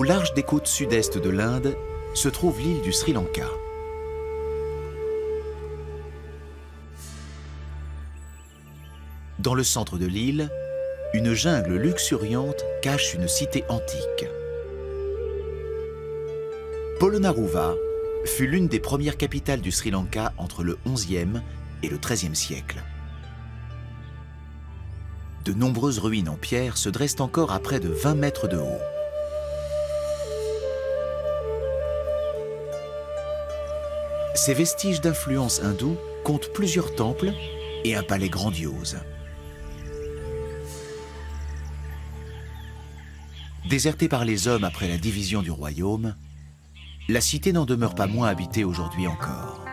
large des côtes sud-est de l'Inde se trouve l'île du Sri Lanka. Dans le centre de l'île, une jungle luxuriante cache une cité antique. Polonnaruwa fut l'une des premières capitales du Sri Lanka entre le XIe et le XIIIe siècle. De nombreuses ruines en pierre se dressent encore à près de 20 mètres de haut. Ces vestiges d'influence hindoue comptent plusieurs temples et un palais grandiose. Désertée par les hommes après la division du royaume, la cité n'en demeure pas moins habitée aujourd'hui encore.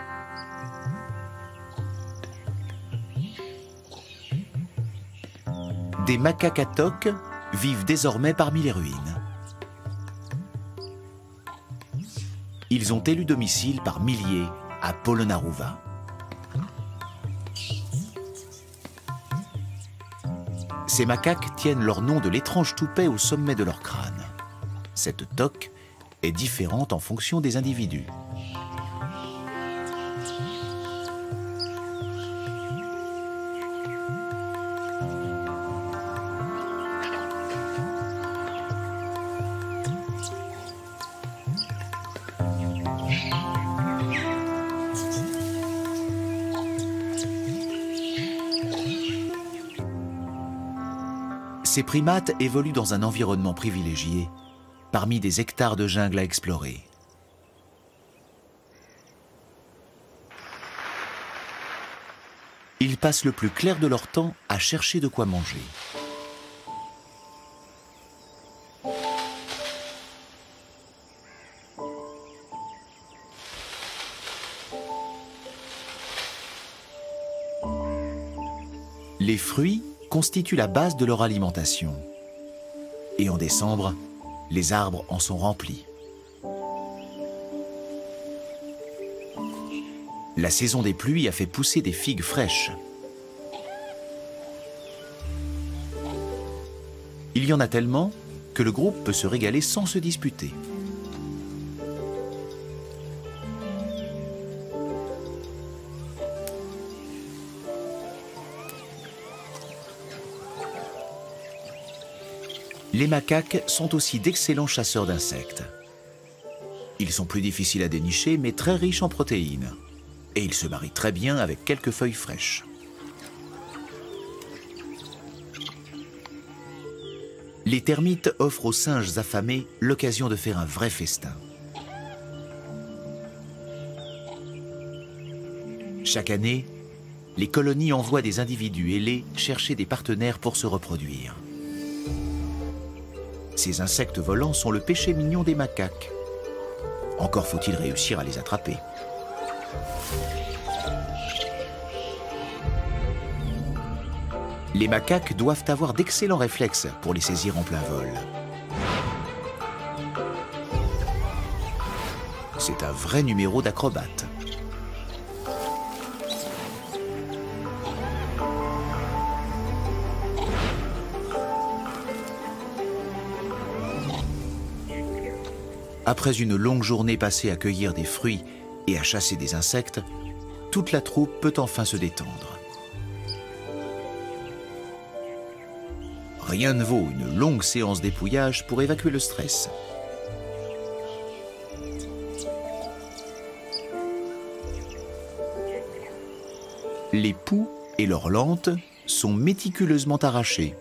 Des macaques à toques vivent désormais parmi les ruines. Ils ont élu domicile par milliers à Polonnaruwa. Ces macaques tiennent leur nom de l'étrange toupet au sommet de leur crâne. Cette toque est différente en fonction des individus. Ces primates évoluent dans un environnement privilégié, parmi des hectares de jungle à explorer. Ils passent le plus clair de leur temps à chercher de quoi manger. Les fruits constituent la base de leur alimentation. Et en décembre, les arbres en sont remplis. La saison des pluies a fait pousser des figues fraîches. Il y en a tellement que le groupe peut se régaler sans se disputer. Les macaques sont aussi d'excellents chasseurs d'insectes. Ils sont plus difficiles à dénicher, mais très riches en protéines. Et ils se marient très bien avec quelques feuilles fraîches. Les termites offrent aux singes affamés l'occasion de faire un vrai festin. Chaque année, les colonies envoient des individus ailés chercher des partenaires pour se reproduire. Ces insectes volants sont le péché mignon des macaques. Encore faut-il réussir à les attraper. Les macaques doivent avoir d'excellents réflexes pour les saisir en plein vol. C'est un vrai numéro d'acrobate. Après une longue journée passée à cueillir des fruits et à chasser des insectes, toute la troupe peut enfin se détendre. Rien ne vaut une longue séance d'épouillage pour évacuer le stress. Les poux et leurs lentes sont méticuleusement arrachées.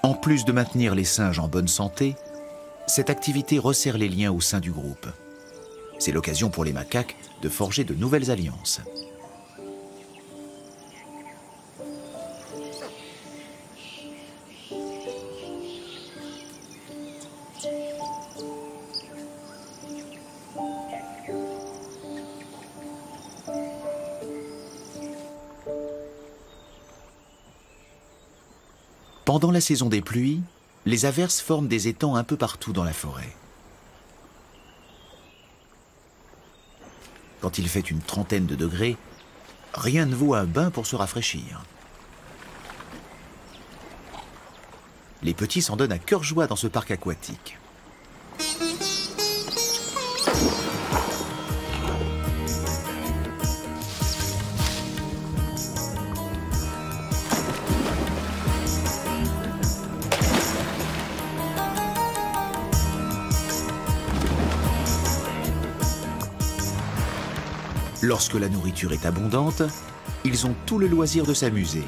En plus de maintenir les singes en bonne santé, cette activité resserre les liens au sein du groupe. C'est l'occasion pour les macaques de forger de nouvelles alliances. Pendant la saison des pluies, les averses forment des étangs un peu partout dans la forêt. Quand il fait une trentaine de degrés, rien ne vaut un bain pour se rafraîchir. Les petits s'en donnent à cœur joie dans ce parc aquatique. Lorsque la nourriture est abondante, ils ont tout le loisir de s'amuser.